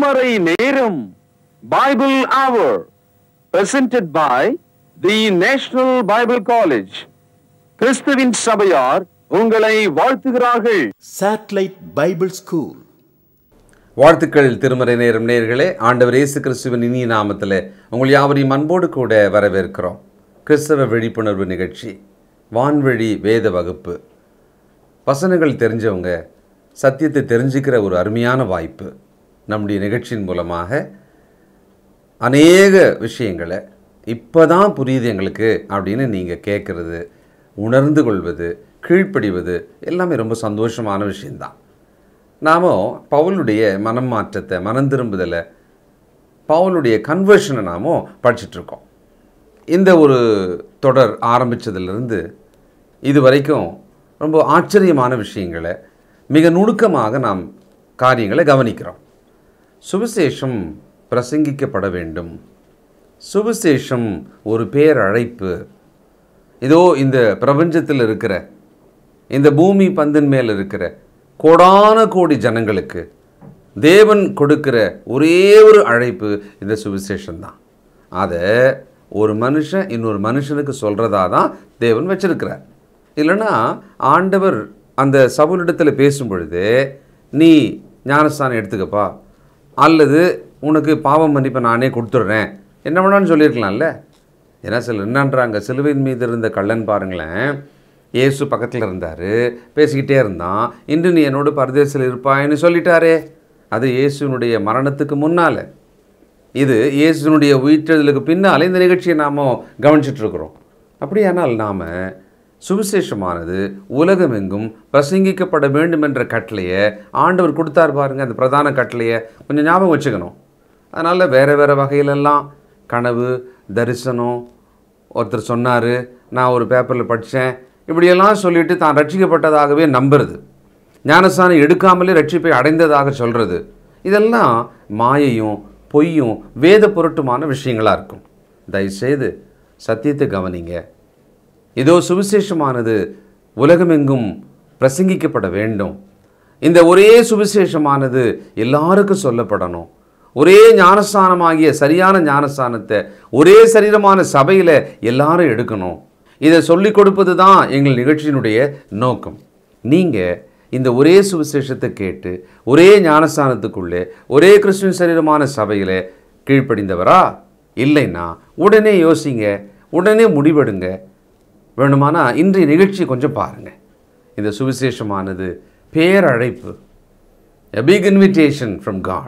திருமறை நேரம் Bible Hour presented by the National Bible College. கிறிஸ்துவின் சபையார் உங்களை வாழ்த்துகிறார்கள். Satellite Bible School. வாழ்த்துக்கள் திருமறை நேரம் நேயர்களே. ஆண்டவர் இயேசு கிறிஸ்துவின் இனிய நாமத்தில் உங்கள் யாவரையும் அன்போடு கூட வரவேற்கிறோம். கிறிஸ்தவ விழிப்புணர்வு நிகழ்ச்சி, வான்வழி வேத வகுப்பு. வசனங்கள் தெரிஞ்சவங்க சத்தியத்தை தெரிஞ்சுக்கிற ஒரு அருமையான வாய்ப்பு. நம்முடைய நிகழ்ச்சியின் மூலமாக அநேக விஷயங்களை இப்போ தான் புரியுது எங்களுக்கு அப்படின்னு நீங்கள் கேட்குறது, உணர்ந்து கொள்வது, கீழ்ப்படிவது எல்லாமே ரொம்ப சந்தோஷமான விஷயந்தான். நாம் பவுலுடைய மனம் மாற்றத்தை, மனம் திரும்புதலை, பவுலுடைய கன்வர்ஷனை நாம் படிச்சுட்ருக்கோம். இந்த ஒரு தொடர் ஆரம்பித்ததிலிருந்து இது வரைக்கும் ரொம்ப ஆச்சரியமான விஷயங்களை, மிக நுணுக்கமாக நாம் காரியங்களை கவனிக்கிறோம். சுவிசேஷம் பிரசங்கிக்கப்பட வேண்டும். சுவிசேஷம் ஒரு பேரழைப்பு. இதோ இந்த பிரபஞ்சத்தில் இருக்கிற, இந்த பூமி பந்தின் மேல் இருக்கிற கோடான கோடி ஜனங்களுக்கு தேவன் கொடுக்கிற ஒரே ஒரு அழைப்பு இந்த சுவிசேஷம்தான். அதை ஒரு மனுஷன் இன்னொரு மனுஷனுக்கு சொல்கிறதா தான் தேவன் வச்சிருக்கிறார். இல்லைன்னா ஆண்டவர் அந்த சவுலிடத்தில் பேசும் பொழுது, நீ ஞானஸ்தானம் எடுத்துக்கப்பா, அல்லது உனக்கு பாவம் மன்னிப்பை நானே கொடுத்துட்றேன், என்ன வேணான்னு சொல்லியிருக்கலாம்ல. ஏன்னா என்னன்றாங்க, சிலுவையின் மீது இருந்த கள்ளன் பாருங்களேன், இயேசு பக்கத்தில் இருந்தார், பேசிக்கிட்டே இருந்தான், இன்று நீ என்னோட பரதேசில் இருப்பாயின்னு சொல்லிட்டாரே. அது இயேசுனுடைய மரணத்துக்கு முன்னால். இது இயேசுனுடைய உயிர்த்தெழுதலுக்கு பின்னால் இந்த நிகழ்ச்சியை நாம் கவனிச்சிட்ருக்குறோம். அப்படியானால் நாம் சுவிசேஷமானது உலகமெங்கும் பிரசங்கிக்கப்பட வேண்டும் என்ற கட்டளையை ஆண்டவர் கொடுத்தார் பாருங்கள். அந்த பிரதான கட்டளையை கொஞ்சம் ஞாபகம் வச்சுக்கணும். அதனால் வேறு வகையிலெல்லாம் கனவு, தரிசனம், ஒருத்தர் சொன்னார், நான் ஒரு பேப்பரில் படித்தேன், இப்படியெல்லாம் சொல்லிவிட்டு தான் ரட்சிக்கப்பட்டதாகவே நம்புறது, ஞானஸ்தானம் எடுக்காமலே ரட்சிப்பை அடைந்ததாக சொல்கிறது, இதெல்லாம் மாயையும் பொய்யும் வேத பொருட்டுமான விஷயங்களாக இருக்கும். தயவுசெய்து சத்தியத்தை கவனிங்க. இதோ சுவிசேஷமானது உலகமெங்கும் பிரசங்கிக்கப்பட வேண்டும். இந்த ஒரே சுவிசேஷமானது எல்லாருக்கும் சொல்லப்படணும். ஒரே ஞானஸ்தானமாகிய சரியான ஞானஸ்தானத்தை ஒரே சரீரமான சபையில் எல்லாரும் எடுக்கணும். இதை சொல்லிக் கொடுப்பது தான் எங்கள் நிகழ்ச்சியினுடைய நோக்கம். நீங்கள் இந்த ஒரே சுவிசேஷத்தை கேட்டு ஒரே ஞானஸ்தானத்துக்குள்ளே ஒரே கிறிஸ்துவின் சரீரமான சபையில் கீழ்ப்படிந்தவரா? இல்லைன்னா உடனே யோசிங்க, உடனே முடிவெடுங்க. வேணுமானா இன்றைய நிகழ்ச்சி கொஞ்சம் பாருங்கள். இந்த சுவிசேஷமானது பேரழைப்பு, a big invitation from God.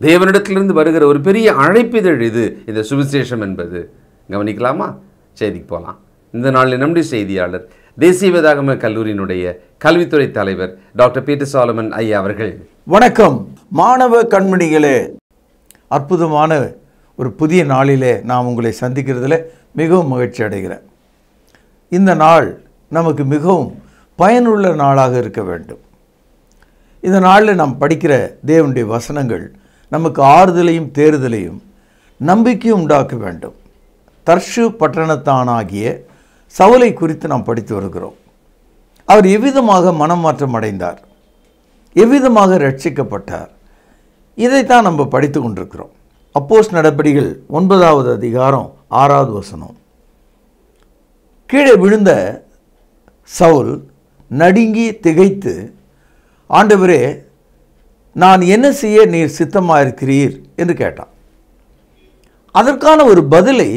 தேவனிடத்திலிருந்து வருகிற ஒரு பெரிய அழைப்பிதழ் இது, இந்த சுவிசேஷம் என்பது. கவனிக்கலாமா? செய்திக்கு போகலாம். இந்த நாளில் நம்முடைய செய்தியாளர், தேசிய வேதாகம கல்லூரியினுடைய கல்வித்துறை தலைவர் டாக்டர் பீட்டர் சாலமன் ஐயா அவர்கள். வணக்கம் மாணவ கண்மணிகளே. அற்புதமான ஒரு புதிய நாளிலே நாம் உங்களை சந்திக்கிறதுல மிகவும் மகிழ்ச்சி அடைகிறேன். இந்த நாள் நமக்கு மிகவும் பயனுள்ள நாளாக இருக்க வேண்டும். இந்த நாளில் நாம் படிக்கிற தேவனுடைய வசனங்கள் நமக்கு ஆறுதலையும் தேறுதலையும் நம்பிக்கையும் உண்டாக்க வேண்டும். தர்ஷு பட்டணத்தானாகிய சவுலை குறித்து நாம் படித்து வருகிறோம். அவர் எவ்விதமாக மனம் மாற்றம் அடைந்தார், எவ்விதமாக ரட்சிக்கப்பட்டார், இதைத்தான் நம்ம படித்து கொண்டிருக்கிறோம். அப்போஸ்தலர் நடபடிகள் 9வது அதிகாரம் 6வது வசனம். கீழே விழுந்த சவுல் நடுங்கி திகைத்து, ஆண்டவரே, நான் என்ன செய்ய நீர் சித்தமாக இருக்கிறீர் என்று கேட்டான். அதற்கான ஒரு பதிலை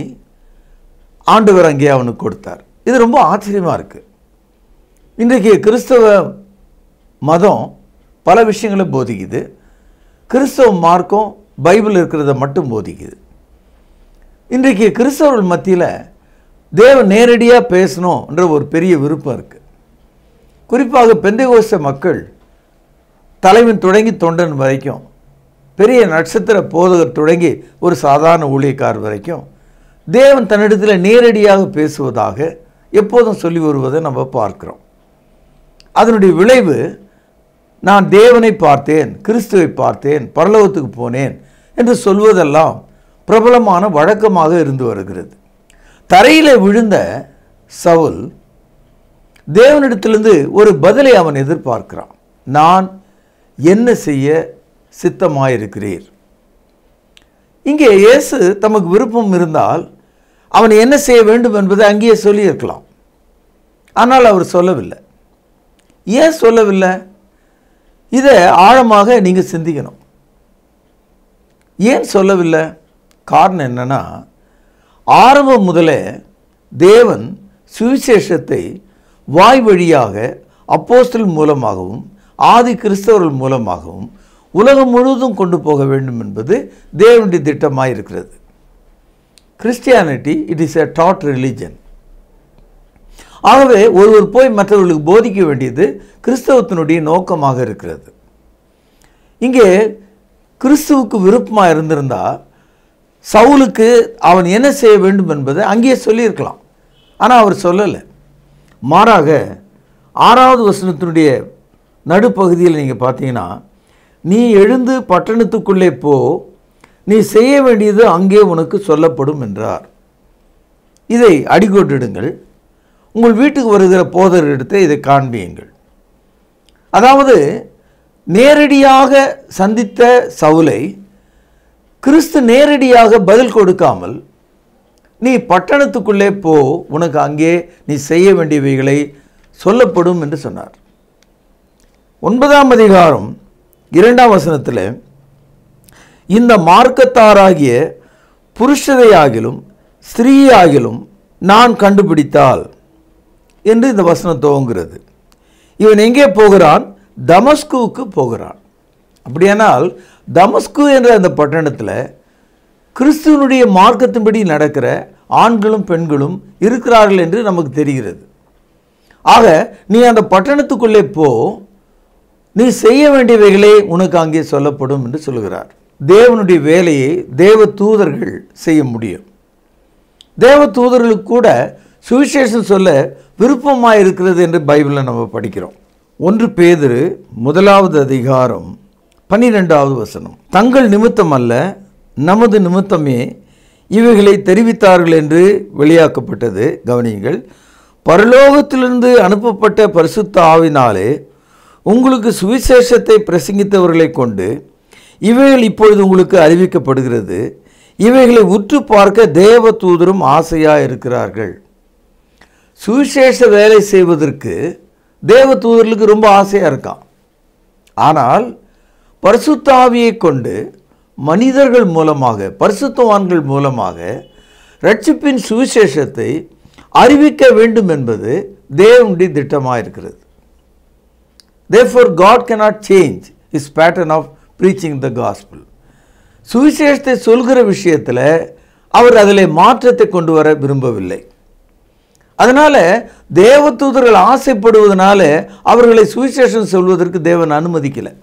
ஆண்டவர் அங்கே அவனுக்கு கொடுத்தார். இது ரொம்ப ஆச்சரியமாக இருக்குது. இன்றைக்கு கிறிஸ்தவ மதம் பல விஷயங்களை போதிக்குது. கிறிஸ்தவ மார்க்கம் பைபிள் இருக்கிறத மட்டும் போதிக்குது. இன்றைக்கு கிறிஸ்தவர்கள் மத்தியில் தேவன் நேரடியாக பேசணுன்ற ஒரு பெரிய விருப்பம் இருக்குது. குறிப்பாக பெந்தேகோஸ்தே மக்கள் தலைவன் தொடங்கி தொண்டன் வரைக்கும், பெரிய நட்சத்திர போதகர் தொடங்கி ஒரு சாதாரண ஊழியக்காரர் வரைக்கும் தேவன் தன்னிடத்தில் நேரடியாக பேசுவதாக எப்போதும் சொல்லி வருவதை நம்ம பார்க்கிறோம். அதனுடைய விளைவு, நான் தேவனை பார்த்தேன், கிறிஸ்துவை பார்த்தேன், பரலோகத்துக்கு போனேன் என்று சொல்வதெல்லாம் பிரபலமான வழக்கமாக இருந்து வருகிறது. தரையில் விழுந்த சவுல் தேவனிடத்திலிருந்து ஒரு பதிலை அவன் எதிர்பார்க்கிறான். நான் என்ன செய்ய சித்தமாயிருக்கிறீர். இங்கே இயேசு தமக்கு விருப்பம் இருந்தால் அவன் என்ன செய்ய வேண்டும் என்பதை அங்கேயே சொல்லியிருக்கலாம். ஆனால் அவர் சொல்லவில்லை. ஏன் சொல்லவில்லை? இதை ஆழமாக நீங்கள் சிந்திக்கணும். ஏன் சொல்லவில்லை? காரணம் என்னன்னா, ஆரம்பம் முதலே தேவன் சுவிசேஷத்தை வாய் வழியாக அப்போஸ்தலர் மூலமாகவும் ஆதி கிறிஸ்தவர்கள் மூலமாகவும் உலகம் முழுவதும் கொண்டு போக வேண்டும் என்பது தேவனுடைய திட்டமாக இருக்கிறது. Christianity it is a dot religion. ஆகவே ஒருவர் போய் மற்றவர்களுக்கு போதிக்க வேண்டியது கிறிஸ்தவத்தினுடைய நோக்கமாக இருக்கிறது. இங்கே கிறிஸ்துவுக்கு விருப்பமாக இருந்திருந்தா சவுலுக்கு அவன் என்ன செய்ய வேண்டும் என்பதை அங்கேயே சொல்லியிருக்கலாம். ஆனால் அவர் சொல்லலை. மாறாக 6வது வசனத்தினுடைய நடுப்பகுதியில் நீங்கள் பார்த்தீங்கன்னா, நீ எழுந்து பட்டணத்துக்குள்ளே போ, நீ செய்ய வேண்டியது அங்கே உனக்கு சொல்லப்படும் என்றார். இதை அடிக்கோட்டிடுங்கள். உங்கள் வீட்டுக்கு வருகிற போதரிடத்தை இதை காண்பியுங்கள். அதாவது நேரடியாக சந்தித்த சவுலை கிறிஸ்து நேரடியாக பதில் கொடுக்காமல், நீ பட்டணத்துக்குள்ளே போ, உனக்கு அங்கே நீ செய்ய வேண்டியவைகளை சொல்லப்படும் என்று சொன்னார். 9ஆம் அதிகாரம் 2ஆம் வசனத்தில், இந்த மார்க்கத்தாராகிய புருஷரையாகிலும் ஸ்திரீயாகிலும் நான் கண்டுபிடித்தால் என்று இந்த வசனம் துவங்குகிறது. இவன் எங்கே போகிறான்? தமஸ்குவுக்கு போகிறான். அப்படியானால் தமஸ்கு என்ற அந்த பட்டணத்தில் கிறிஸ்துவனுடைய மார்க்கத்தின்படி நடக்கிற ஆண்களும் பெண்களும் இருக்கிறார்கள் என்று நமக்கு தெரிகிறது. ஆக நீ அந்த பட்டணத்துக்குள்ளே போ, நீ செய்ய வேண்டியவைகளே உனக்கு அங்கே சொல்லப்படும் என்று சொல்கிறார். தேவனுடைய வேலையை தேவ தூதர்கள் செய்ய முடியும். தேவ தூதர்களுக்கு கூட சுவிசேஷம் சொல்ல விருப்பமாக இருக்கிறது என்று பைபிளில் நம்ம படிக்கிறோம். 1 பேதுரு 1வது அதிகாரம் 12வது வசனம், தங்கள் நிமித்தம் அல்ல நமது நிமித்தமே இவைகளை தெரிவித்தார்கள் என்று வெளியாக்கப்பட்டது. கவனியுங்கள், பரலோகத்திலிருந்து அனுப்பப்பட்ட பரிசுத்த ஆவினாலே உங்களுக்கு சுவிசேஷத்தை பிரசங்கித்தவர்களை கொண்டு இவைகள் இப்பொழுது உங்களுக்கு அறிவிக்கப்படுகிறது. இவைகளை உற்று பார்க்க தேவ தூதரும் ஆசையாக இருக்கிறார்கள். சுவிசேஷ வேலை செய்வதற்கு தேவ தூதர்களுக்கு ரொம்ப ஆசையாக இருக்கான். ஆனால் பரிசுத்த ஆவியை கொண்டு மனிதர்கள் மூலமாக, பரிசுத்தவான்கள் மூலமாக ரட்சிப்பின் சுவிசேஷத்தை அறிவிக்க வேண்டும் என்பது தேவனுடைய திட்டமாக இருக்கிறது. Therefore God cannot change his pattern of preaching the gospel. சுவிசேஷத்தை சொல்கிற விஷயத்தில் அவர் அதில் மாற்றத்தை கொண்டு வர விரும்பவில்லை. அதனால தேவ தூதர்கள் ஆசைப்படுவதனால அவர்களை சுவிசேஷம் சொல்வதற்கு தேவன் அனுமதிக்கலை.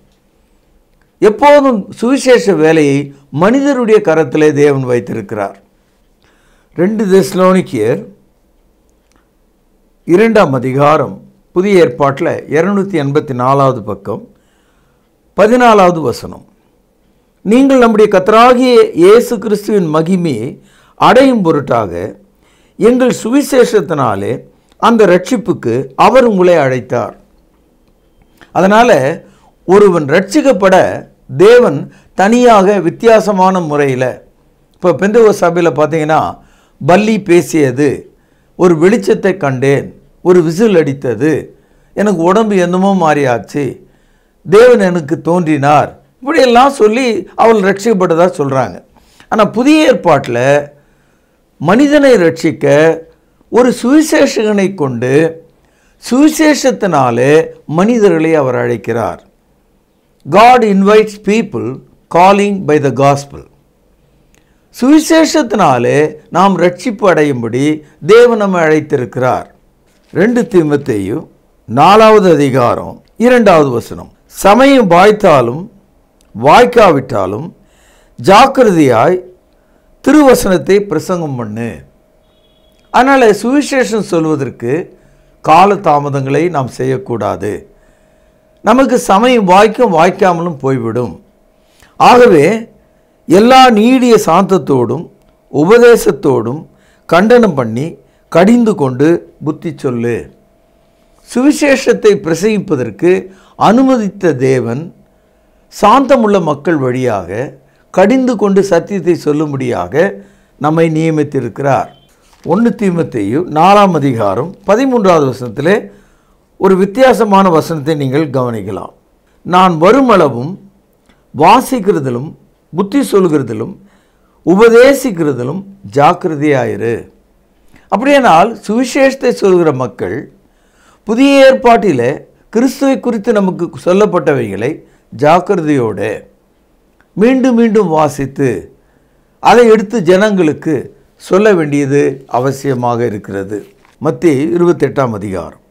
எப்போதும் சுவிசேஷ வேலையை மனிதருடைய கரத்திலே தேவன் வைத்திருக்கிறார். 2 தெசலோனிக்கேயர் 2ஆம் அதிகாரம் புதிய ஏற்பாட்டில் 284வது பக்கம் 14வது வசனம், நீங்கள் நம்முடைய கர்த்தராகிய இயேசு கிறிஸ்துவின் மகிமையை அடையும் பொருட்டாக எங்கள் சுவிசேஷத்தினாலே அந்த ரட்சிப்புக்கு அவர் உங்களை அழைத்தார். அதனால் ஒருவன் ரட்சிக்கப்பட தேவன் தனியாக வித்தியாசமான முறையில், இப்போ பெந்தகோஸ்து சபையில் பார்த்தீங்கன்னா, பல்லி பேசியது, ஒரு வெளிச்சத்தை கண்டேன், ஒரு விசில் அடித்தது, எனக்கு உடம்பு என்னமோ மாறியாச்சு, தேவன் எனக்கு தோன்றினார், இப்படியெல்லாம் சொல்லி அவள் ரட்சிக்கப்பட்டதாக சொல்கிறாங்க. ஆனால் புதிய ஏற்பாட்டில் மனிதனை ரட்சிக்க ஒரு சுவிசேஷகனை கொண்டு சுவிசேஷத்தினாலே மனிதர்களை அவர் அழைக்கிறார். God invites people calling by the gospel. சுவிசேஷத்தினாலே நாம் ரட்சிப்பு அடையும்படி தேவன் நம்மை அழைத்திருக்கிறார். 2 தீமோத்தேயு 4வது அதிகாரம் 2வது வசனம், சமயம் வாய்த்தாலும் வாய்க்காவிட்டாலும் ஜாக்கிரதையாய் திருவசனத்தை பிரசங்கம் பண்ணு. அதனால் சுவிசேஷம் சொல்வதற்கு கால தாமதங்களை நாம் செய்யக்கூடாது. நமக்கு சமயம் வாய்க்கும் வாய்க்காமலும் போய்விடும். ஆகவே எல்லா நீடிய சாந்தத்தோடும் உபதேசத்தோடும் கண்டனம் பண்ணி கடிந்து கொண்டு புத்தி சொல்லு. சுவிசேஷத்தை பிரசங்கிப்பதற்கு அனுமதித்த தேவன் சாந்தமுள்ள மக்கள் வழியாக கடிந்து கொண்டு சத்தியத்தை சொல்லும்படியாக நம்மை நியமித்திருக்கிறார். 1 தீமோத்தேயு 4ஆம் அதிகாரம் 13வது வசனத்திலே ஒரு வித்தியாசமான வசனத்தை நீங்கள் கவனிக்கலாம். நான் வருமளவும் வாசிக்கிறதிலும் புத்தி சொல்கிறதிலும் உபதேசிக்கிறதிலும் ஜாக்கிரதையாயிரு. அப்படியானால் சுவிசேஷத்தை சொல்கிற மக்கள் புதிய ஏற்பாட்டிலே கிறிஸ்துவை குறித்து நமக்கு சொல்லப்பட்டவைகளை ஜாக்கிரதையோடு மீண்டும் மீண்டும் வாசித்து அதை எடுத்து ஜனங்களுக்கு சொல்ல வேண்டியது அவசியமாக இருக்கிறது. மத்தேயு 28ஆம் அதிகாரம்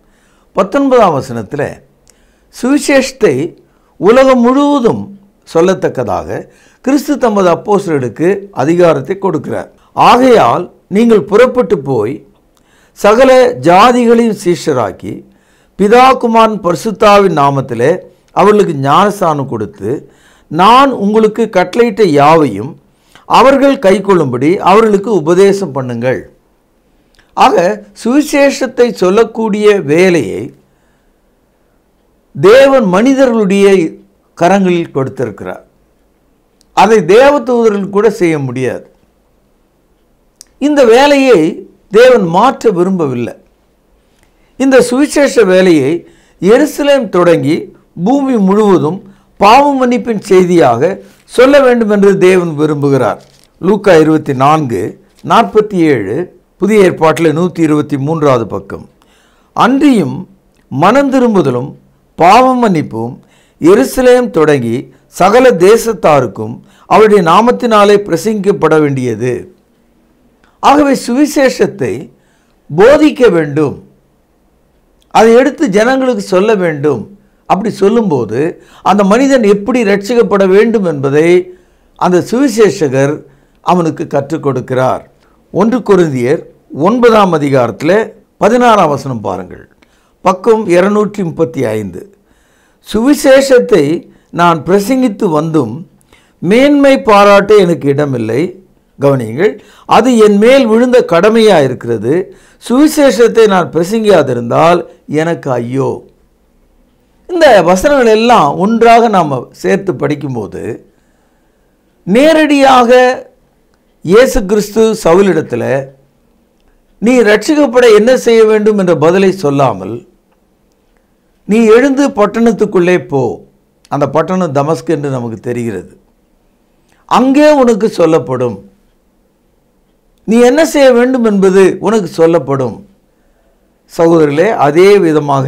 19ஆம் வசனத்தில் சுவிசேஷத்தை உலகம் முழுவதும் சொல்லத்தக்கதாக கிறிஸ்து தமது அப்போஸ்தலர்களுக்கு அதிகாரத்தை கொடுக்கிறார். ஆகையால் நீங்கள் புறப்பட்டு போய் சகல ஜாதிகளையும் சீஷராக்கி பிதா குமாரன் பரிசுத்தாவின் நாமத்திலே அவர்களுக்கு ஞானஸ்நானம் கொடுத்து நான் உங்களுக்கு கட்டளையிட்ட யாவையும் அவர்கள் கைக்கொள்ளும்படி அவர்களுக்கு உபதேசம் பண்ணுங்கள். ஆக சுவிசேஷத்தை சொல்லக்கூடிய வேலையை தேவன் மனிதர்களுடைய கரங்களில் கொடுத்திருக்கிறார். அதை தேவதூதர்கள் கூட செய்ய முடியாது. இந்த வேலையை தேவன் மாற்ற விரும்பவில்லை. இந்த சுவிசேஷ வேலையை எருசலேம் தொடங்கி பூமி முழுவதும் பாவ மன்னிப்பின் செய்தியாக சொல்ல வேண்டும் என்று தேவன் விரும்புகிறார். லூக்கா 24:47 புதிய ஏற்பாட்டில் 123வது பக்கம். அன்றியும் மனம் திரும்புதலும் பாவ மன்னிப்பும் எருசலேம் தொடங்கி சகல தேசத்தாருக்கும் அவருடைய நாமத்தினாலே பிரசங்கிக்கப்பட வேண்டியது. ஆகவே சுவிசேஷத்தை போதிக்க வேண்டும், அதை எடுத்து ஜனங்களுக்கு சொல்ல வேண்டும். அப்படி சொல்லும்போது அந்த மனிதன் எப்படி ரட்சிக்கப்பட வேண்டும் என்பதை அந்த சுவிசேஷகர் அவனுக்கு கற்றுக் கொடுக்கிறார். 1 கொரிந்தியர் 9ஆம் அதிகாரத்தில் 16ஆம் வசனம் பாருங்கள், பக்கம் 235. சுவிசேஷத்தை நான் பிரசங்கித்து வந்தும் மேன்மை பாராட்ட எனக்கு இடமில்லை. கவனியுங்கள், அது என் மேல் விழுந்த கடமையாக இருக்கிறது. சுவிசேஷத்தை நான் பிரசங்கியாதிருந்தால் எனக்கு ஐயோ. இந்த வசனங்கள் எல்லாம் ஒன்றாக நாம் சேர்த்து படிக்கும்போது நேரடியாக இயேசு கிறிஸ்து சவுலிடத்தில் நீ ரட்சிக்கப்பட என்ன செய்ய வேண்டும் என்ற பதிலை சொல்லாமல், நீ எழுந்து பட்டணத்துக்குள்ளே போ, அந்த பட்டணம் தமஸ்கு என்று நமக்கு தெரிகிறது, அங்கே உனக்கு சொல்லப்படும், நீ என்ன செய்ய வேண்டும் என்பது உனக்கு சொல்லப்படும். சகோதரர்களே, அதே விதமாக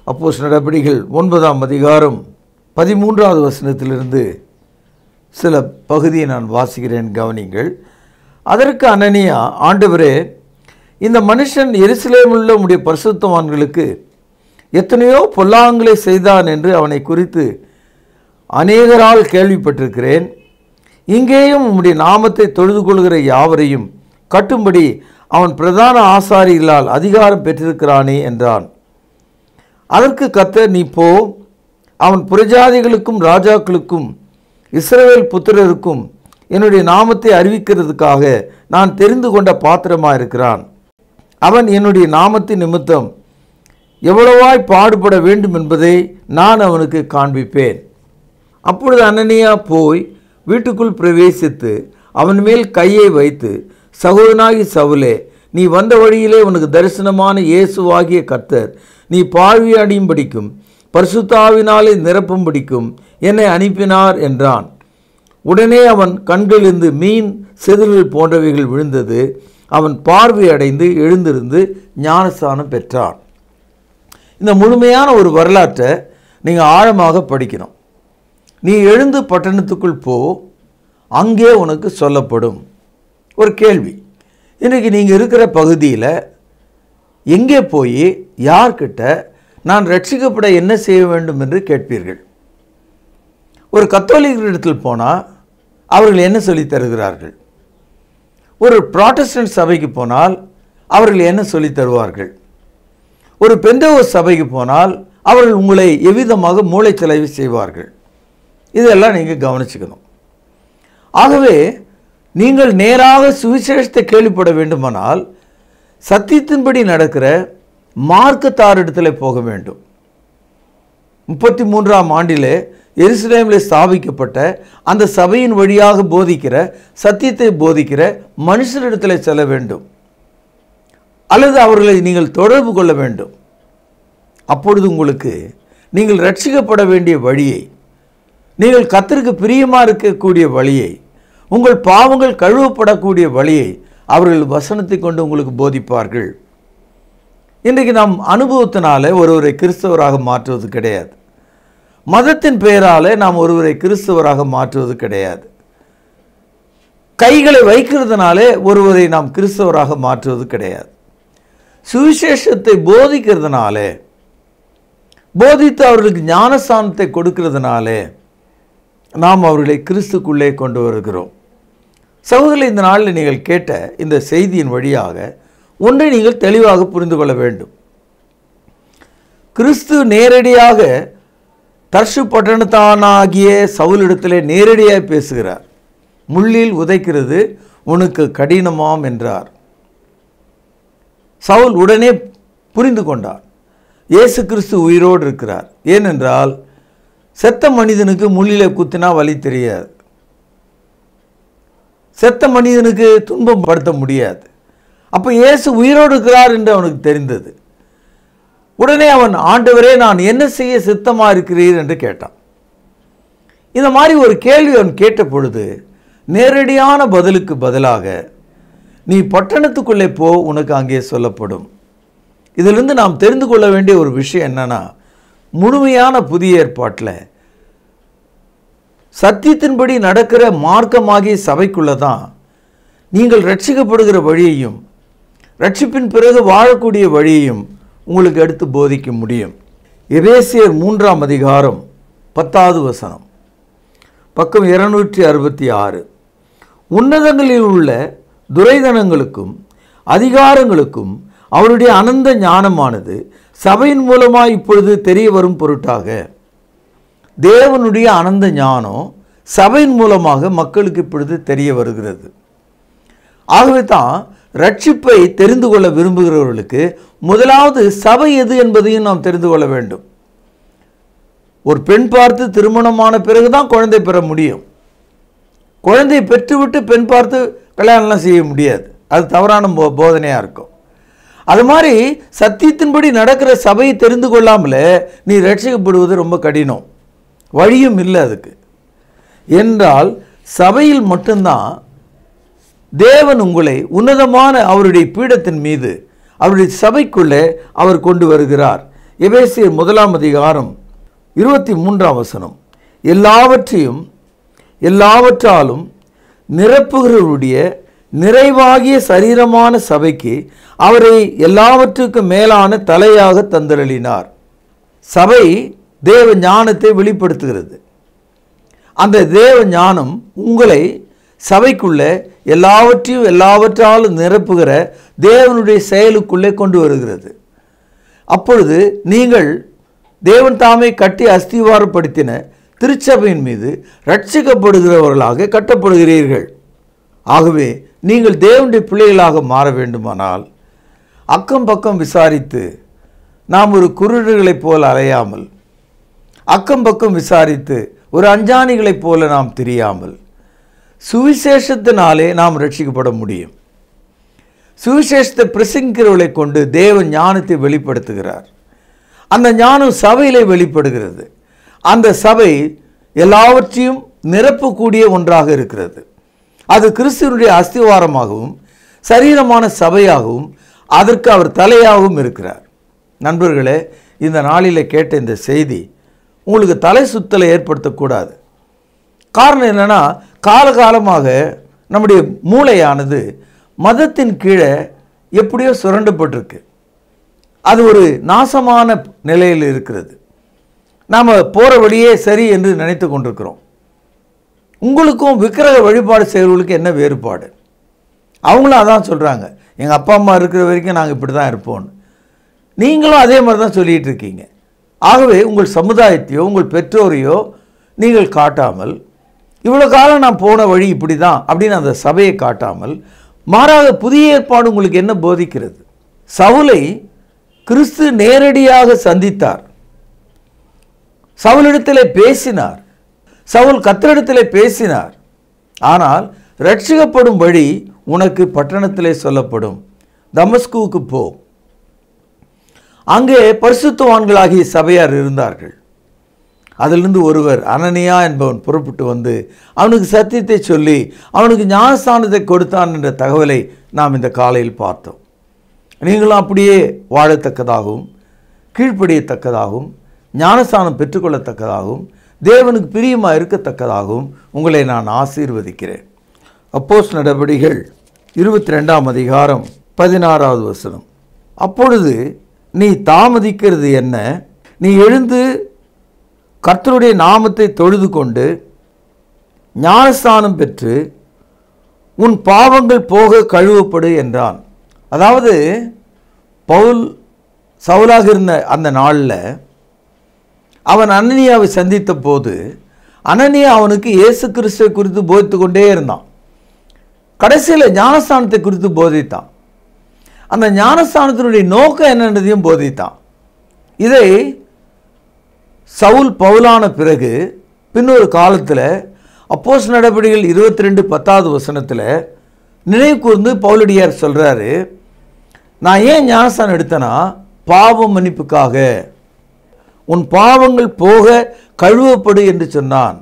அப்போஸ்தலர் நடபடிகள் 9ஆம் அதிகாரம் 13வது வசனத்திலிருந்து சில பகுதியை நான் வாசிக்கிறேன், கவனிங்கள். அதற்கு அனனியா, ஆண்டவரே, இந்த மனுஷன் எருசலேமில் உள்ள உம்முடைய பரிசுத்தவான்களுக்கு எத்தனையோ பொல்லாங்களை செய்தான் என்று அவனை குறித்து அநேகரால் கேள்விப்பட்டிருக்கிறேன். இங்கேயும் உம்முடைய நாமத்தை தொழுது கொள்கிற யாவரையும் கட்டும்படி அவன் பிரதான ஆசாரிகளால் அதிகாரம் பெற்றிருக்கிறானே என்றான். அதற்கு கர்த்தர், நீ போ, அவன் புறஜாதிகளுக்கும் ராஜாக்களுக்கும் இஸ்ரவேல் புத்திரருக்கும் என்னுடைய நாமத்தை அறிவிக்கிறதுக்காக நான் தெரிந்து கொண்ட பாத்திரமாக இருக்கிறான். அவன் என்னுடைய நாமத்தின் நிமித்தம் எவ்வளவாய் பாடுபட வேண்டும் என்பதை நான் அவனுக்கு காண்பிப்பேன். அப்பொழுது அனனியா போய் வீட்டுக்குள் பிரவேசித்து அவன் மேல் கையை வைத்து, சகோதரனாகி சவுலே, நீ வந்த வழியிலே உனக்கு தரிசனமான இயேசுவாகிய கர்த்தர் நீ பார்வையடையும்படிக்கும் பரிசுத்தாவினாலே நிரப்பும்படிக்கும் என்னை அனுப்பினார் என்றான். உடனே அவன் கண்களிலிருந்து மீன் செதில்கள் போன்றவைகள் விழுந்தது. அவன் பார்வையடைந்து எழுந்திருந்து ஞானஸ்நானம் பெற்றான். இந்த முழுமையான ஒரு வரலாற்றை நீங்கள் ஆழமாக படிக்கணும். நீ எழுந்து பட்டணத்துக்குள் போ, அங்கே உனக்கு சொல்லப்படும். ஒரு கேள்வி, இன்றைக்கி நீங்கள் இருக்கிற பகுதியில் எங்கே போய் யார்கிட்ட நான் ரட்சிக்கப்பட என்ன செய்ய வேண்டும் என்று கேட்பீர்கள்? ஒரு கத்தோலிக்கரிடத்தில் போனால் அவர்கள் என்ன சொல்லித் தருகிறார்கள்? ஒரு புராட்டஸ்டன்ட் சபைக்கு போனால் அவர்கள் என்ன சொல்லித் தருவார்கள்? ஒரு பெந்தகோஸ்து சபைக்கு போனால் அவர்கள் உங்களை எவ்விதமாக மூளைச்சலவை செய்வார்கள்? இதெல்லாம் நீங்கள் கவனிச்சுக்கணும். ஆகவே நீங்கள் நேராக சுவிசேஷத்தை கேள்விப்பட வேண்டுமானால் சத்தியத்தின்படி நடக்கிற மார்க்கத்தாரிடத்தில் போக வேண்டும். 33ஆம் ஆண்டிலே எருசலேமில் ஸ்தாபிக்கப்பட்ட அந்த சபையின் வழியாக போதிக்கிற, சத்தியத்தை போதிக்கிற மனுஷரிடத்தில் செல்ல வேண்டும், அல்லது அவர்களை நீங்கள் தொடர்பு கொள்ள வேண்டும். அப்பொழுது உங்களுக்கு நீங்கள் ரட்சிக்கப்பட வேண்டிய வழியை, நீங்கள் கர்த்தருக்கு பிரியமாக இருக்கக்கூடிய வழியை, உங்கள் பாவங்கள் கழுவப்படக்கூடிய வழியை அவர்கள் வசனத்தை கொண்டு உங்களுக்கு போதிப்பார்கள். இன்றைக்கு நாம் அனுபவத்தினால ஒருவரை கிறிஸ்தவராக மாற்றுவது கிடையாது. மதத்தின் பெயரால் நாம் ஒருவரை கிறிஸ்தவராக மாற்றுவது கிடையாது. கைகளை வைக்கிறதுனாலே ஒருவரை நாம் கிறிஸ்தவராக மாற்றுவது கிடையாது. சுவிசேஷத்தை போதிக்கிறதுனாலே, போதித்து அவர்களுக்கு ஞானஸ்தானத்தை கொடுக்கிறதுனாலே நாம் அவர்களை கிறிஸ்துக்குள்ளே கொண்டு வருகிறோம். சகோதரர்களே, இந்த நாளில் நீங்கள் கேட்ட இந்த செய்தியின் வழியாக ஒன்றை நீங்கள் தெளிவாக புரிந்து கொள்ள வேண்டும். கிறிஸ்து நேரடியாக தர்சு பட்டணத்தானாகிய சவுலிடத்திலே நேரடியாக பேசுகிறார். முள்ளில் உதைக்கிறது உனக்கு கடினமாம் என்றார். சவுல் உடனே புரிந்து கொண்டார், இயேசு கிறிஸ்து உயிரோடு இருக்கிறார். ஏனென்றால் செத்த மனிதனுக்கு முள்ளிலே குத்தினா வலி தெரியாது, செத்த மனிதனுக்கு துன்பம் படுத்த முடியாது. அப்போ இயேசு உயிரோடு இருக்கிறார் என்று அவனுக்கு தெரிந்தது. உடனே அவன், ஆண்டவரே, நான் என்ன செய்ய சித்தமாக இருக்கிறீர் என்று கேட்டான். இந்த மாதிரி ஒரு கேள்வி அவன் கேட்ட பொழுது நேரடியான பதிலுக்கு பதிலாக, நீ பட்டணத்துக்குள்ளே போ, உனக்கு அங்கே சொல்லப்படும். இதிலிருந்து நாம் தெரிந்து கொள்ள வேண்டிய ஒரு விஷயம் என்னன்னா, முழுமையான புதிய ஏற்பாட்டில் சத்தியத்தின்படி நடக்கிற மார்க்கமாகிய சபைக்குள்ளே தான் நீங்கள் ரட்சிக்கப்படுகிற வழியையும் ரட்சிப்பின் பிறகு வாழக்கூடிய வழியையும் உங்களுக்கு எடுத்து போதிக்க முடியும். எபேசியர் 3ஆம் அதிகாரம் 10வது வசனம், பக்கம் 266. உன்னதங்களில் உள்ள துரைதனங்களுக்கும் அதிகாரங்களுக்கும் அவருடைய அனந்த ஞானமானது சபையின் மூலமாக இப்பொழுது தெரிய வரும் பொருட்டாக. தேவனுடைய அனந்த ஞானம் சபையின் மூலமாக மக்களுக்கு இப்பொழுது தெரிய வருகிறது. ஆகவே தான் ரட்சிப்பை தெரிந்து கொள்ள விரும்புகிறவர்களுக்கு முதலாவது சபை எது என்பதையும் நாம் தெரிந்து கொள்ள வேண்டும். ஒரு பெண் பார்த்து திருமணமான பிறகுதான் குழந்தை பெற முடியும். குழந்தையை பெற்றுவிட்டு பெண் பார்த்து கல்யாணம்லாம் செய்ய முடியாது, அது தவறான போதனையாக இருக்கும். அது மாதிரி சத்தியத்தின்படி நடக்கிற சபையை தெரிந்து கொள்ளாமல் நீ ரட்சிக்கப்படுவது ரொம்ப கடினம், வழியும் இல்லை அதுக்கு. என்றால் சபையில் மட்டும்தான் தேவன் உங்களை உன்னதமான அவருடைய பீடத்தின் மீது, அவருடைய சபைக்குள்ளே அவர் கொண்டு வருகிறார். எபேசியர் 1ஆம் அதிகாரம் 23ஆம் வசனம், எல்லாவற்றையும் எல்லாவற்றாலும் நிரப்புகிறவருடைய நிறைவாகிய சரீரமான சபைக்கு அவரை எல்லாவற்றுக்கும் மேலான தலையாக தந்தருளினார். சபை தேவ ஞானத்தை வெளிப்படுத்துகிறது. அந்த தேவ ஞானம் உங்களை சபைக்குள்ளே எல்லாவற்றையும் எல்லாவற்றாலும் நிரப்புகிற தேவனுடைய செயலுக்குள்ளே கொண்டு வருகிறது. அப்பொழுது நீங்கள் தேவன் தாமே கட்டி அஸ்திவாரப்படுத்தின திருச்சபையின் மீது ரட்சிக்கப்படுகிறவர்களாக கட்டப்படுகிறீர்கள். ஆகவே நீங்கள் தேவனுடைய பிள்ளைகளாக மாற வேண்டுமானால் அக்கம் பக்கம் விசாரித்து, நாம் ஒரு குருடர்களைப் போல அலையாமல், அக்கம் பக்கம் விசாரித்து ஒரு அஞ்ஞானிகளைப் போல நாம் தெரியாமல், சுவிசேஷத்தினாலே நாம் ரட்சிக்கப்பட முடியும். சுவிசேஷத்தை பிரசங்கிக்கிறவர்களை கொண்டு தேவன் ஞானத்தை வெளிப்படுத்துகிறார். அந்த ஞானம் சபையிலே வெளிப்படுகிறது. அந்த சபை எல்லாவற்றையும் நிரப்பக்கூடிய ஒன்றாக இருக்கிறது. அது கிறிஸ்துவனுடைய அஸ்திவாரமாகவும் சரீரமான சபையாகவும் அதற்கு அவர் தலையாகவும் இருக்கிறார். நண்பர்களே, இந்த நாளில் கேட்ட இந்த செய்தி உங்களுக்கு தலை சுத்தலை ஏற்படுத்தக்கூடாது. காரணம் என்னென்னா, காலகாலமாக நம்முடைய மூளையானது மதத்தின் கீழே எப்படியோ சுரண்டப்பட்டிருக்கு. அது ஒரு நாசமான நிலையில் இருக்கிறது. நாம் போகிற வழியே சரி என்று நினைத்து கொண்டிருக்கிறோம். உங்களுக்கும் விக்கிரக வழிபாடு செய்கிறவர்களுக்கு என்ன வேறுபாடு? அவங்களும் அதான் சொல்கிறாங்க, எங்கள் அப்பா அம்மா இருக்கிற வரைக்கும் நாங்கள் இப்படி தான் இருப்போம்னு. நீங்களும் அதே மாதிரி தான் சொல்லிகிட்டு இருக்கீங்க. ஆகவே உங்கள் சமுதாயத்தையோ உங்கள் பெற்றோரையோ நீங்கள் காட்டாமல், இவ்வளோ காலம் நான் போன வழி இப்படி தான் அப்படின்னு அந்த சபையை காட்டாமல், மாறாக புதிய ஏற்பாடு உங்களுக்கு என்ன போதிக்கிறது? சவுலை கிறிஸ்து நேரடியாக சந்தித்தார், சவுலிடத்தில் பேசினார், சவுல் கர்த்தரிடத்திலே பேசினார். ஆனால் ரட்சிக்கப்படும் வழி உனக்கு பட்டணத்திலே சொல்லப்படும், தமஸ்குவுக்கு போ. அங்கே பரிசுத்தவான்களாகிய சபையார் இருந்தார்கள். அதிலிருந்து ஒருவர் அனனியா என்பவன் புறப்பட்டு வந்து அவனுக்கு சத்தியத்தை சொல்லி அவனுக்கு ஞானஸ்தானத்தை கொடுத்தான் என்ற தகவலை நாம் இந்த காலையில் பார்த்தோம். நீங்களும் அப்படியே வாழத்தக்கதாகவும் கீழ்ப்படியத்தக்கதாகவும் ஞானஸ்தானம் பெற்றுக்கொள்ளத்தக்கதாகவும் தேவனுக்கு பிரியமாக இருக்கத்தக்கதாகவும் உங்களை நான் ஆசீர்வதிக்கிறேன். அப்போஸ்தலர் நடபடிகள் 22ஆம் அதிகாரம் 16வது வசனம். அப்பொழுது நீ தாமதிக்கிறது என்ன? நீ எழுந்து கர்த்தருடைய நாமத்தை தொழுது கொண்டு ஞானஸ்தானம் பெற்று உன் பாவங்கள் போக கழுவப்படு என்றான். அதாவது பவுல் சவுலாக இருந்த அந்த நாளில் அவன் அனனியாவை சந்தித்த போது அனனியா அவனுக்கு இயேசு கிறிஸ்துவை குறித்து போதித்து கொண்டே இருந்தான். கடைசியில் ஞானஸ்தானத்தை குறித்து போதித்தான். அந்த ஞானஸ்தானத்தினுடைய நோக்கம் என்னன்றதையும் போதித்தான். இதை சவுல் பவுலான பிறகு பின்னொரு காலத்தில் அப்போஸ்தலர் நடபடிகள் 22:10வது வசனத்தில் நினைவு கூர்ந்து பவுலடியார் சொல்கிறாரு, நான் ஏன் ஞானஸ்தானம் எடுத்தேன்னா பாவ மன்னிப்புக்காக, உன் பாவங்கள் போக கழுவப்படு என்று சொன்னான்.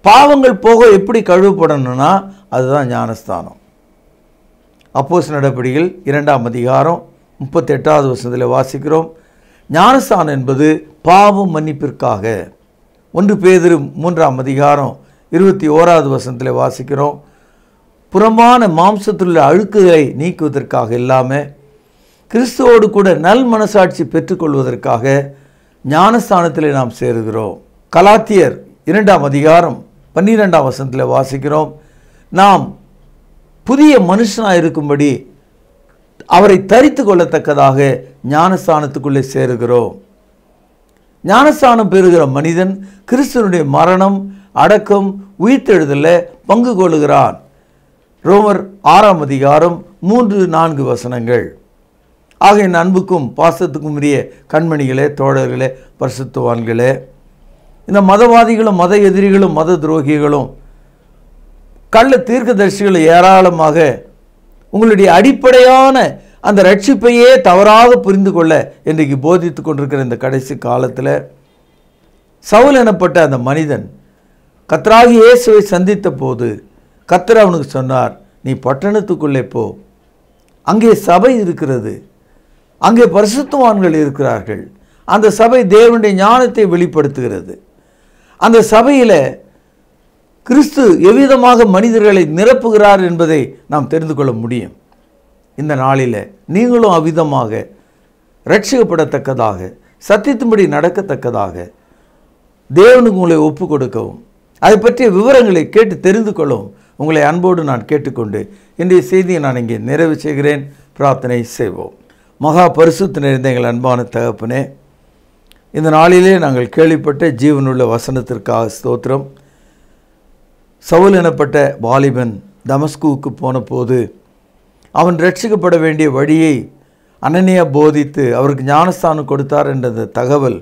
பாவங்கள் போக எப்படி கழுவப்படணும்னா அதுதான் ஞானஸ்தானம். அப்போஸ்தலர் நடபடிகள் 2ஆம் அதிகாரம் 38வது வசனத்தில் வாசிக்கிறோம், ஞானஸ்தானம் என்பது பாவம் மன்னிப்பிற்காக. 1 பேதுரு 3ஆம் அதிகாரம் 21வது வசனத்தில் வாசிக்கிறோம், புறமான மாம்சத்தில் உள்ள அழுக்குகளை நீக்குவதற்காக இல்லாமல் கிறிஸ்துவோடு கூட நல் மனசாட்சி பெற்றுக்கொள்வதற்காக ஞானஸ்தானத்தில் நாம் சேருகிறோம். கலாத்தியர் 2ஆம் அதிகாரம் 12ஆம் வசனத்தில் வாசிக்கிறோம், நாம் புதிய மனுஷனாக இருக்கும்படி அவரை தரித்து கொள்ளத்தக்கதாக ஞானஸ்தானத்துக்குள்ளே சேருகிறோம். ஞானஸ்தானம் பெறுகிற மனிதன் கிறிஸ்துவனுடைய மரணம், அடக்கம், உயிர்த்தெழுதலில் பங்கு கொள்ளுகிறான். ரோமர் 6ஆம் அதிகாரம் 3-4 வசனங்கள். ஆக என் அன்புக்கும் பாசத்துக்கும் உரிய கண்மணிகளே, தோழர்களே, பரிசுத்தவான்களே, இந்த மதவாதிகளும் மத எதிரிகளும் மத துரோகிகளும் கள்ள தீர்க்கதரிசிகளும் ஏராளமாக உங்களுடைய அடிப்படையான அந்த ரட்சிப்பையே தவறாக புரிந்து கொள்ள இன்றைக்கு போதித்து கொண்டிருக்கிற இந்த கடைசி காலத்தில் சவுல் எனப்பட்ட அந்த மனிதன் கர்த்தராகிய இயேசுவை சந்தித்த போது கர்த்தர் அவனுக்கு சொன்னார், நீ பட்டணத்துக்குள்ளே போ, அங்கே சபை இருக்கிறது, அங்கே பரிசுத்தவான்கள் இருக்கிறார்கள், அந்த சபை தேவனுடைய ஞானத்தை வெளிப்படுத்துகிறது, அந்த சபையில் கிறிஸ்து எவ்விதமாக மனிதர்களை நிரப்புகிறார் என்பதை நாம் தெரிந்து கொள்ள முடியும். இந்த நாளில் நீங்களும் அவ்விதமாக ரட்சிக்கப்படத்தக்கதாக சத்தியத்தின்படி நடக்கத்தக்கதாக தேவனுக்கு உங்களை ஒப்பு கொடுக்கவும் அதை பற்றிய விவரங்களை கேட்டு தெரிந்து கொள்ளவும் உங்களை அன்போடு நான் கேட்டுக்கொண்டு இன்றைய செய்தியை நான் இங்கே நிறைவு செய்கிறேன். பிரார்த்தனை செய்வோம். மகா பரிசுத்த நிறைந்த எங்கள் அன்பான தகப்பனே, இந்த நாளிலே நாங்கள் கேள்விப்பட்ட ஜீவனுள்ள வசனத்திற்காக ஸ்தோத்திரம். சவுல் எனப்பட்ட வாலிபன் தமஸ்குவுக்கு போன போது அவன் ரட்சிக்கப்பட வேண்டிய வழியை அனனியா போதித்து அவருக்கு ஞானஸ்தானம் கொடுத்தார் என்ற தகவல்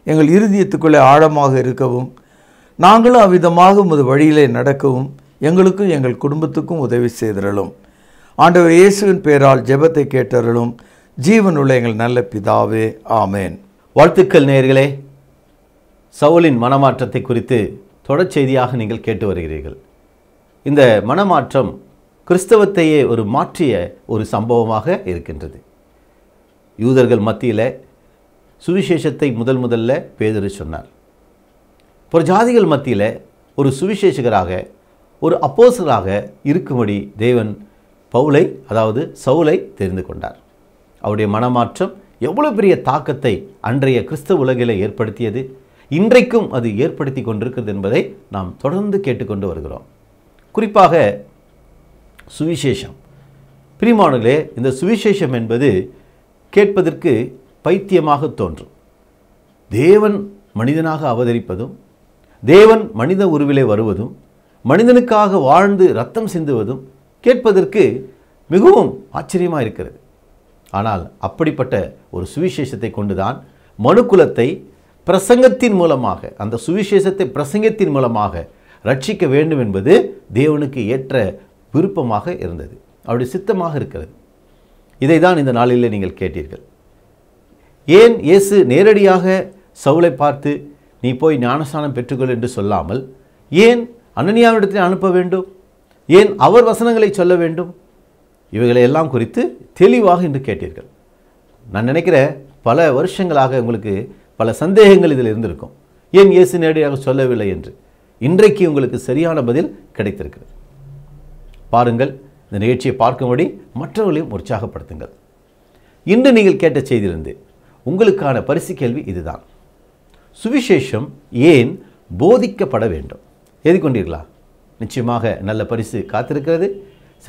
எங்கள் இருதயத்துக்குள்ளே ஆழமாக இருக்கவும் நாங்களும் அவ்விதமாக உமது வழியிலே நடக்கவும் எங்களுக்கும் எங்கள் குடும்பத்துக்கும் உதவி செய்தருளும். ஆண்டவர் இயேசுவின் பெயரால் ஜெபத்தை கேட்டருளும். ஜீவனுள்ள எங்கள் நல்ல பிதாவே, ஆமேன். வாழ்த்துக்கள் நேயர்களே. சவுலின் மனமாற்றத்தை குறித்து தொடர் செய்தியாக நீங்கள் கேட்டு வருகிறீர்கள். இந்த மனமாற்றம் கிறிஸ்தவத்தையே ஒரு மாற்றிய ஒரு சம்பவமாக இருக்கின்றது. யூதர்கள் மத்தியில் சுவிசேஷத்தை முதல்ல பேதுரு சொன்னார். ஒரு ஜாதிகள் மத்தியில் ஒரு சுவிசேஷகராக, ஒரு அப்போஸ்தலராக இருக்கும்படி தேவன் பவுலை, அதாவது சவுலை தெரிந்து கொண்டார். அவருடைய மனமாற்றம் எவ்வளவு பெரிய தாக்கத்தை அன்றைய கிறிஸ்தவ உலகில் ஏற்படுத்தியது, இன்றைக்கும் அது ஏற்படுத்தி கொண்டிருக்கிறது என்பதை நாம் தொடர்ந்து கேட்டுக்கொண்டு வருகிறோம். குறிப்பாக சுவிசேஷம். பிரியமானவர்களே, இந்த சுவிசேஷம் என்பது கேட்பதற்கு பைத்தியமாக தோன்றும். தேவன் மனிதனாக அவதரிப்பதும், தேவன் மனித உருவிலே வருவதும், மனிதனுக்காக வாழ்ந்து இரத்தம் சிந்துவதும் கேட்பதற்கு மிகவும் ஆச்சரியமாக இருக்கிறது. ஆனால் அப்படிப்பட்ட ஒரு சுவிசேஷத்தை கொண்டுதான் மனுக்குலத்தை பிரசங்கத்தின் மூலமாக, அந்த சுவிசேஷத்தை பிரசங்கத்தின் மூலமாக ரட்சிக்க வேண்டும் என்பது தேவனுக்கு ஏற்ற விருப்பமாக இருந்தது, அவருடைய சித்தமாக இருக்கிறது. இதை தான் இந்த நாளிலே நீங்கள் கேட்டீர்கள். ஏன் இயேசு நேரடியாக சவுலை பார்த்து நீ போய் ஞானஸ்நானம் பெற்றுக்கொள் என்று சொல்லாமல் ஏன் அனனியாவிடத்தில் அனுப்ப வேண்டும்? ஏன் அவர் வசனங்களை சொல்ல வேண்டும்? இவைகளை எல்லாம் குறித்து தெளிவாக இன்று கேட்டீர்கள். நான் நினைக்கிறேன் பல வருஷங்களாக உங்களுக்கு பல சந்தேகங்கள் இதில் இருந்திருக்கும். ஏன் இயேசு நேரடியாக சொல்லவில்லை என்று. இன்றைக்கு உங்களுக்கு சரியான பதில் கிடைத்திருக்கிறது. பாருங்கள், இந்த நிகழ்ச்சியை பார்க்கும்படி மற்றவர்களையும் உற்சாகப்படுத்துங்கள். இன்று நீங்கள் கேட்ட செய்தியிலிருந்து உங்களுக்கான பரிசு கேள்வி இதுதான். சுவிசேஷம் ஏன் போதிக்கப்பட வேண்டும்? எழுதிக்கொண்டீர்களா? நிச்சயமாக நல்ல பரிசு காத்திருக்கிறது.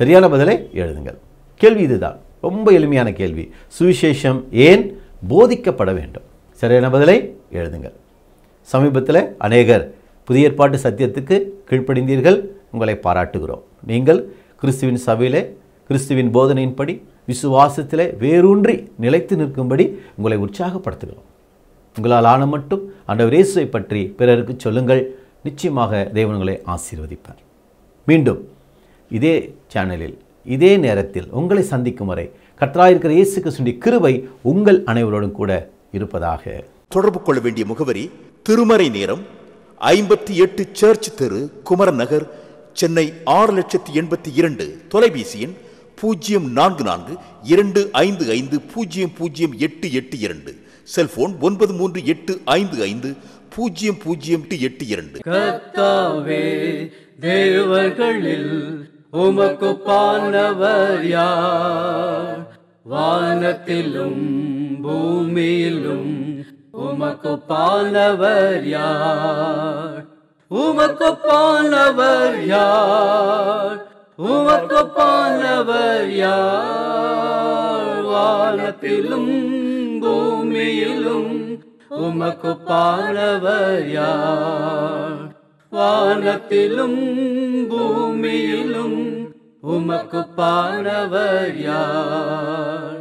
சரியான பதிலை எழுதுங்கள். கேள்வி இதுதான், ரொம்ப எளிமையான கேள்வி. சுவிசேஷம் ஏன் போதிக்கப்பட வேண்டும்? சரியான பதிலை எழுதுங்கள். சமீபத்தில் அநேகர் புதிய ஏற்பாட்டு சத்தியத்துக்கு கீழ்ப்படிந்தீர்கள். உங்களை பாராட்டுகிறோம். நீங்கள் கிறிஸ்துவின் சபையிலே கிறிஸ்துவின் போதனையின்படி விசுவாசத்திலே வேரூன்றி நிலைத்து நிற்கும்படி உங்களை உற்சாகப்படுத்துகிறோம். உங்களால் ஆன மட்டும் ஆண்டவர் இயேசுவை பற்றி பிறருக்கு சொல்லுங்கள். நிச்சயமாக தேவன் உங்களை ஆசீர்வதிப்பார். மீண்டும் இதே சேனலில் இதே நேரத்தில் உங்களை சந்திக்கும் வரை கர்த்தராயிருக்கிற இயேசு கிறிஸ்துவின் கிருபை உங்கள் அனைவரோடும் கூட இருப்பதாக. தொடர்பு கொள்ள வேண்டிய முகவரி: திருமறை நேரம், 58 சர்ச் தெரு, குமரன் நகர், சென்னை 6,82,000. தொலைபேசி எண் 0442550082. செல்போன் 9385500882. கர்த்தாவே, தேவர்களில் உமக்குப்பானவர் யார்? வானத்திலும் பூமியிலும் உமக்குப்பானவர் யார்? உமக்குப்பானவர் யார்? உமக்குப்பானவர் யார்? வானத்திலும் பூமியிலும் உமக்குப்பானவர் யார்? வானத்திலும் பூமியிலும் உமக்குப்பானவர் யார்?